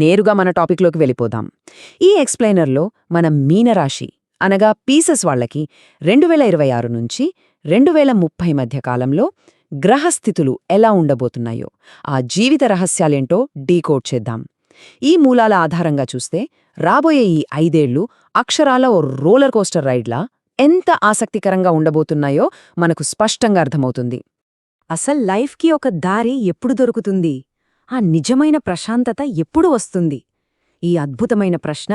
నేరుగా మన టాపిక్లోకి వెళ్ళిపోదాం. ఈ ఎక్స్ప్లెయినర్లో మనం మీనరాశి అనగా పీసెస్ వాళ్లకి 2026 నుంచి 2030 మధ్య కాలంలో గ్రహస్థితులు ఎలా ఉండబోతున్నాయో ఆ జీవిత రహస్యాలేంటో డీకోడ్ చేద్దాం. ఈ మూలాల ఆధారంగా చూస్తే రాబోయే ఈ 5 ఏళ్లు అక్షరాల ఓ రోలర్ కోస్టర్ రైడ్లా ఎంత ఆసక్తికరంగా ఉండబోతున్నాయో మనకు స్పష్టంగా అర్థమవుతుంది. అసలు లైఫ్కి ఒక దారి ఎప్పుడు దొరుకుతుంది? ఆ నిజమైన ప్రశాంతత ఎప్పుడు వస్తుంది? ఈ అద్భుతమైన ప్రశ్న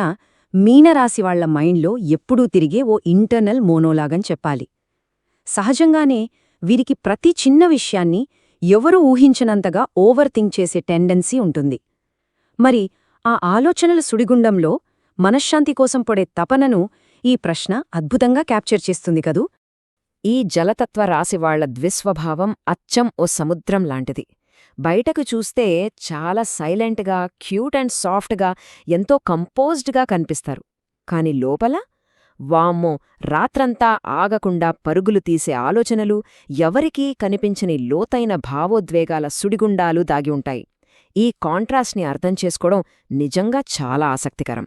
మీనరాశివాళ్ల మైండ్లో ఎప్పుడూ తిరిగే ఓ ఇంటర్నల్ మోనోలాగని చెప్పాలి. సహజంగానే వీరికి ప్రతి చిన్న విషయాన్ని ఎవరూ ఊహించనంతగా ఓవర్ థింక్ చేసే టెండెన్సీ ఉంటుంది. మరి ఆ ఆలోచనల సుడిగుండంలో మనశ్శాంతి కోసం పడే తపనను ఈ ప్రశ్న అద్భుతంగా క్యాప్చర్ చేస్తుంది కదూ. ఈ జలతత్వ రాశివాళ్ల ద్విస్వభావం అచ్చం ఓ సముద్రం లాంటిది. బయటకు చూస్తే చాలా సైలెంట్గా, క్యూట్ అండ్ సాఫ్ట్గా, ఎంతో కంపోజ్డ్గా కనిపిస్తారు. కాని లోపల వామ్మో, రాత్రంతా ఆగకుండా పరుగులు తీసే ఆలోచనలు, ఎవరికీ కనిపించని లోతైన భావోద్వేగాల సుడిగుండాలు దాగి ఉంటాయి. ఈ కాంట్రాస్ట్ని అర్థం చేసుకోవడం నిజంగా చాలా ఆసక్తికరం.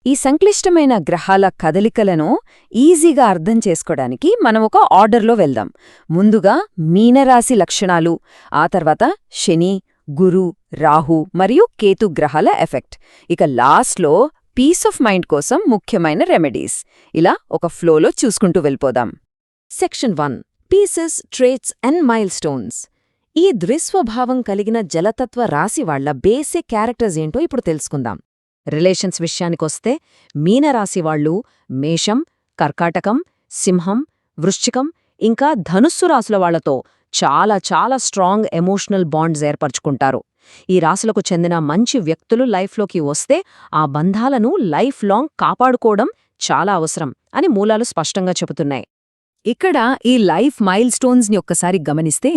ఈ సంక్లిష్టమైన గ్రహాల కదలికలను ఈజీగా అర్థం చేసుకోవడానికి మనం ఒక ఆర్డర్లో వెళ్దాం. ముందుగా మీనరాశి లక్షణాలు, ఆ తర్వాత శని, గురు, రాహు మరియు కేతు గ్రహాల ఎఫెక్ట్, ఇక లాస్ట్లో పీస్ ఆఫ్ మైండ్ కోసం ముఖ్యమైన రెమెడీస్. ఇలా ఒక ఫ్లోలో చూసుకుంటూ వెళ్ళిపోదాం. Section 1: pieces, traits and mile stones. ఈ ద్విస్వభావం కలిగిన జలతత్వ రాశివాళ్ల బేసిక్ క్యారెక్టర్స్ ఏంటో ఇప్పుడు తెలుసుకుందాం. రిలేషన్స్ విషయానికొస్తే మీనరాశివాళ్లు మేషం, కర్కాటకం, సింహం, వృశ్చికం ఇంకా ధనుస్సు రాశుల వాళ్లతో చాలా చాలా స్ట్రాంగ్ ఎమోషనల్ బాండ్స్ ఏర్పరచుకుంటారు. ఈ రాశులకు చెందిన మంచి వ్యక్తులు లైఫ్లోకి వస్తే ఆ బంధాలను లైఫ్ లాంగ్ కాపాడుకోవడం చాలా అవసరం అని మూలాలు స్పష్టంగా చెబుతున్నాయి. ఇక్కడ ఈ లైఫ్ మైల్ స్టోన్స్ని ఒక్కసారి గమనిస్తే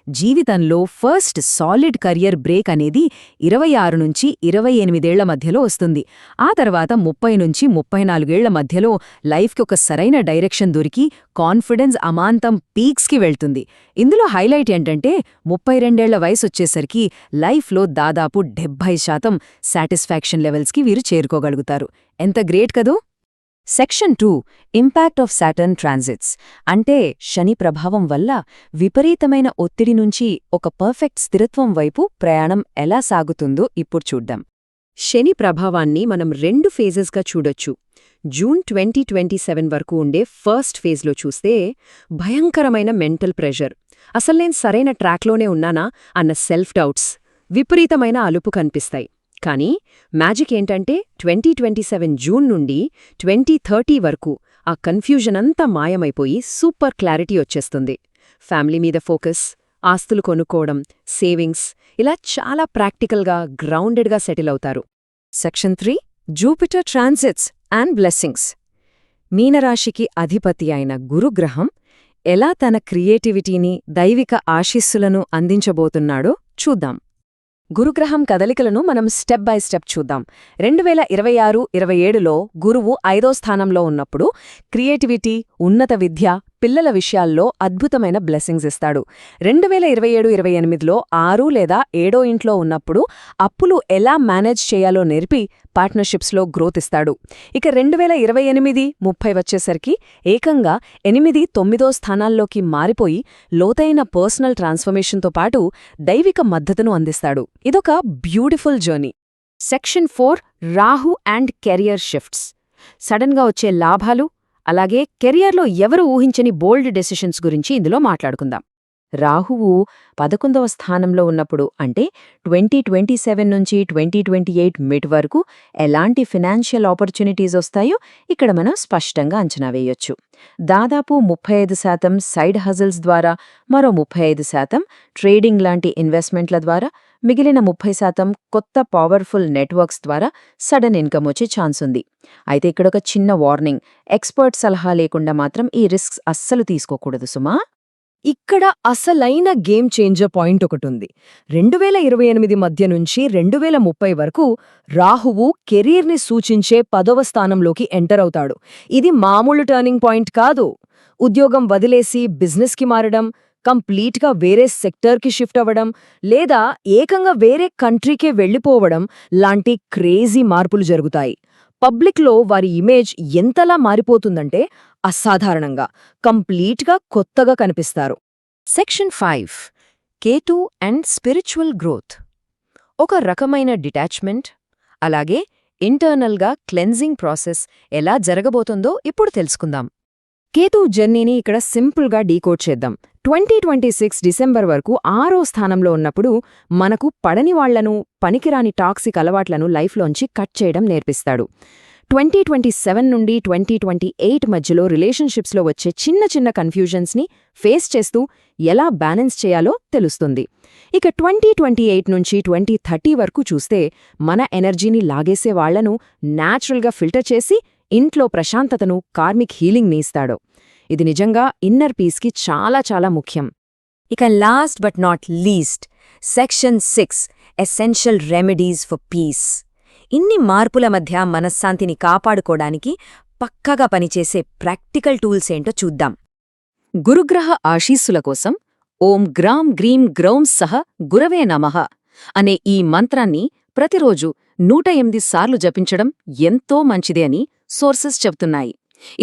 జీవితంలో ఫస్ట్ సాలిడ్ కెరియర్ బ్రేక్ అనేది 26 నుంచి 28 ఏళ్ల మధ్యలో వస్తుంది. ఆ తర్వాత 30 నుంచి 34 ఏళ్ల మధ్యలో లైఫ్కి ఒక సరైన డైరెక్షన్ దొరికి కాన్ఫిడెన్స్ అమాంతం పీక్స్కి వెళ్తుంది. ఇందులో హైలైట్ ఏంటంటే 32 ఏళ్ల వయసొచ్చేసరికి లైఫ్లో దాదాపు 70% సాటిస్ఫాక్షన్ లెవెల్స్కి వీరు చేరుకోగలుగుతారు. ఎంత గ్రేట్ కదూ. Section 2: impact of Saturn transits. అంటే శని ప్రభావం వల్ల విపరీతమైన ఒత్తిడి నుంచి ఒక పర్ఫెక్ట్ స్థిరత్వం వైపు ప్రయాణం ఎలా సాగుతుందో ఇప్పుడు చూద్దాం. శని ప్రభావాన్ని మనం 2 ఫేజెస్గా చూడొచ్చు. జూన్ 2027 వరకు ఉండే ఫస్ట్ ఫేజ్లో చూస్తే భయంకరమైన మెంటల్ ప్రెషర్, అసలు నేను సరైన ట్రాక్లోనే ఉన్నానా అన్న సెల్ఫ్ డౌట్స్, విపరీతమైన అలుపు కనిపిస్తాయి. కానీ మ్యాజిక్ ఏంటంటే 2027 జూన్ నుండి 2030 వరకు ఆ కన్ఫ్యూజన్ అంతా మాయమైపోయి సూపర్ క్లారిటీ వచ్చేస్తుంది. ఫ్యామిలీ మీద ఫోకస్, ఆస్తులు కొనుక్కోవడం, సేవింగ్స్, ఇలా చాలా ప్రాక్టికల్గా గ్రౌండెడ్గా సెటిల్ అవుతారు. Section 3: Jupiter transits and blessings. మీనరాశికి అధిపతి అయిన గురుగ్రహం ఎలా తన క్రియేటివిటీని, దైవిక ఆశీస్సులను అందించబోతున్నాడో చూద్దాం. గురుగ్రహం కదలికలను మనం స్టెప్ బై స్టెప్ చూద్దాం. 2026-27లో గురువు 5వ స్థానంలో ఉన్నప్పుడు క్రియేటివిటీ, ఉన్నత విద్య, పిల్లల విషయాల్లో అద్భుతమైన బ్లెస్సింగ్స్ ఇస్తాడు. 2027-28లో 6 లేదా 7వ ఇంట్లో ఉన్నప్పుడు అప్పులు ఎలా మేనేజ్ చేయాలో నేర్పి పార్ట్నర్షిప్స్లో గ్రోత్ ఇస్తాడు. ఇక 2028-30 వచ్చేసరికి ఏకంగా 8-9వ స్థానాల్లోకి మారిపోయి లోతైన పర్సనల్ ట్రాన్స్ఫర్మేషన్తో పాటు దైవిక మద్దతును అందిస్తాడు. ఇదొక beautiful journey. Section 4: Rahu and career shifts. సడన్గా వచ్చే లాభాలు, అలాగే కెరియర్లో ఎవరు ఊహించని బోల్డ్ డెసిషన్స్ గురించి ఇందులో మాట్లాడుకుందాం. రాహువు 11వ స్థానంలో ఉన్నప్పుడు, అంటే 2027 నుంచి 2028 మిడ్ వరకు ఎలాంటి ఫినాన్షియల్ ఆపర్చునిటీస్ వస్తాయో ఇక్కడ మనం స్పష్టంగా అంచనా వేయొచ్చు. దాదాపు 35% సైడ్ హజల్స్ ద్వారా, మరో 35% ట్రేడింగ్ లాంటి ఇన్వెస్ట్మెంట్ల ద్వారా, మిగిలిన 30% కొత్త పవర్ఫుల్ నెట్వర్క్స్ ద్వారా సడన్ ఇన్కమ్ వచ్చే ఛాన్స్ ఉంది. అయితే ఇక్కడొక చిన్న వార్నింగ్: ఎక్స్పర్ట్ సలహా లేకుండా మాత్రం ఈ రిస్క్స్ అస్సలు తీసుకోకూడదు సుమా. ఇక్కడ అసలైన గేమ్ చేంజర్ పాయింట్ ఒకటుంది. 2028 మధ్య నుంచి 2030 వరకు రాహువు కెరీర్ని సూచించే 10వ స్థానంలోకి ఎంటర్ అవుతాడు. ఇది మామూలు టర్నింగ్ పాయింట్ కాదు. ఉద్యోగం వదిలేసి బిజినెస్కి మారడం, కంప్లీట్గా వేరే సెక్టర్కి షిఫ్ట్ అవ్వడం లేదా ఏకంగా వేరే కంట్రీకే వెళ్ళిపోవడం లాంటి క్రేజీ మార్పులు జరుగుతాయి. పబ్లిక్లో వారి ఇమేజ్ ఎంతలా మారిపోతుందంటే అసాధారణంగా కంప్లీట్గా కొత్తగా కనిపిస్తారు. Section 5 Ketu and spiritual growth. ఒక రకమైన డిటాచ్మెంట్, అలాగే ఇంటర్నల్గా క్లెన్జింగ్ ప్రాసెస్ ఎలా జరగబోతుందో ఇప్పుడు తెలుసుకుందాం. కేతు జర్నీని ఇక్కడ సింపుల్గా డీకోడ్ చేద్దాం. 2026 డిసెంబర్ వరకు 6వ స్థానంలో ఉన్నప్పుడు మనకు పడని వాళ్లను, పనికిరాని టాక్సిక్ అలవాట్లను లైఫ్లోంచి కట్ చేయడం నేర్పిస్తాడు. 2027 నుండి 2028 మధ్యలో రిలేషన్షిప్స్లో వచ్చే చిన్న చిన్న కన్ఫ్యూజన్స్ని ఫేస్ చేస్తూ ఎలా బ్యాలెన్స్ చేయాలో తెలుస్తుంది. ఇక 2028 నుంచి 2030 వరకు చూస్తే మన ఎనర్జీని లాగేసే వాళ్లను న్యాచురల్గా ఫిల్టర్ చేసి ఇంట్లో ప్రశాంతతను, కార్మిక్ హీలింగ్ని ఇస్తాడు. ఇది నిజంగా ఇన్నర్ పీస్కి చాలా చాలా ముఖ్యం. ఇక last but not least section 6 essential remedies for piece. ఇన్ని మార్పుల మధ్య మనశ్శాంతిని కాపాడుకోవడానికి పక్కాగా పనిచేసే ప్రాక్టికల్ టూల్స్ ఏంటో చూద్దాం. గురుగ్రహ ఆశీస్సుల కోసం ఓం గ్రాం గ్రీం గ్రౌం సహ గురవే నమః అనే ఈ మంత్రాన్ని ప్రతిరోజు 108 సార్లు జపించడం ఎంతో మంచిది అని సోర్సెస్ చెప్తున్నాయి.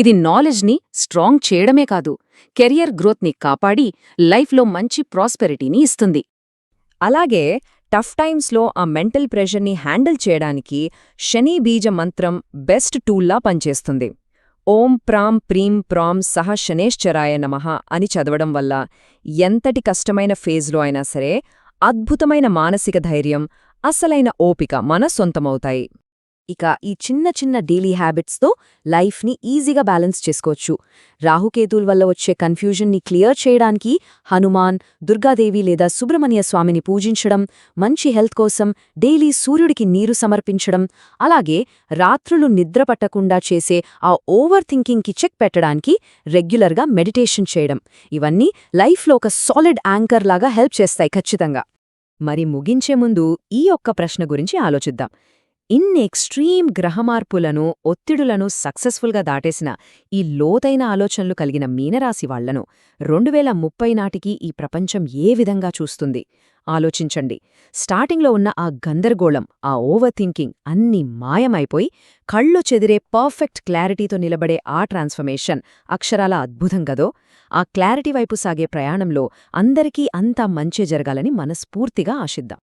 ఇది నాలెడ్జ్ని స్ట్రాంగ్ చేయడమే కాదు, కెరియర్ గ్రోత్ని కాపాడి లైఫ్లో మంచి ప్రాస్పెరిటీని ఇస్తుంది. అలాగే టఫ్ టైమ్స్లో ఆ మెంటల్ ప్రెషర్ని హ్యాండిల్ చేయడానికి శని బీజ మంత్రం బెస్ట్ టూల్లా పనిచేస్తుంది. ఓం ప్రాం ప్రీం ప్రాం సహ శనేశ్చరాయ నమః అని చదవడం వల్ల ఎంతటి కష్టమైన ఫేజ్లో అయినా సరే అద్భుతమైన మానసిక ధైర్యం, అసలైన ఓపిక మన సొంతమవుతాయి. ఇక ఈ చిన్న చిన్న డైలీ హ్యాబిట్స్తో లైఫ్ని ఈజీగా బ్యాలెన్స్ చేసుకోవచ్చు. రాహుకేతుల వల్ల వచ్చే కన్ఫ్యూజన్ని క్లియర్ చేయడానికి హనుమాన్, దుర్గాదేవి లేదా సుబ్రహ్మణ్య స్వామిని పూజించడం, మంచి హెల్త్ కోసం డైలీ సూర్యుడికి నీరు సమర్పించడం, అలాగే రాత్రులు నిద్ర పట్టకుండా చేసే ఆ ఓవర్ థింకింగ్కి చెక్ పెట్టడానికి రెగ్యులర్గా మెడిటేషన్ చేయడం, ఇవన్నీ లైఫ్లో ఒక సాలిడ్ యాంకర్ లాగా హెల్ప్ చేస్తాయి ఖచ్చితంగా. మరి ముగించే ముందు ఈ ఒక్క ప్రశ్న గురించి ఆలోచిద్దాం. ఇన్ని ఎక్స్ట్రీమ్ గ్రహమార్పులను, ఒత్తిడులను సక్సెస్ఫుల్గా దాటేసిన ఈ లోతైన ఆలోచనలు కలిగిన మీనరాశి వాళ్లను 2030 నాటికి ఈ ప్రపంచం ఏ విధంగా చూస్తుంది ఆలోచించండి. స్టార్టింగ్లో ఉన్న ఆ గందరగోళం, ఆ ఓవర్ థింకింగ్ అన్నీ మాయమైపోయి కళ్ళు చెదిరే పర్ఫెక్ట్ క్లారిటీతో నిలబడే ఆ ట్రాన్స్ఫర్మేషన్ అక్షరాల అద్భుతం గదో. ఆ క్లారిటీ వైపు సాగే ప్రయాణంలో అందరికీ అంతా మంచే జరగాలని మనస్ఫూర్తిగా ఆశిద్దాం.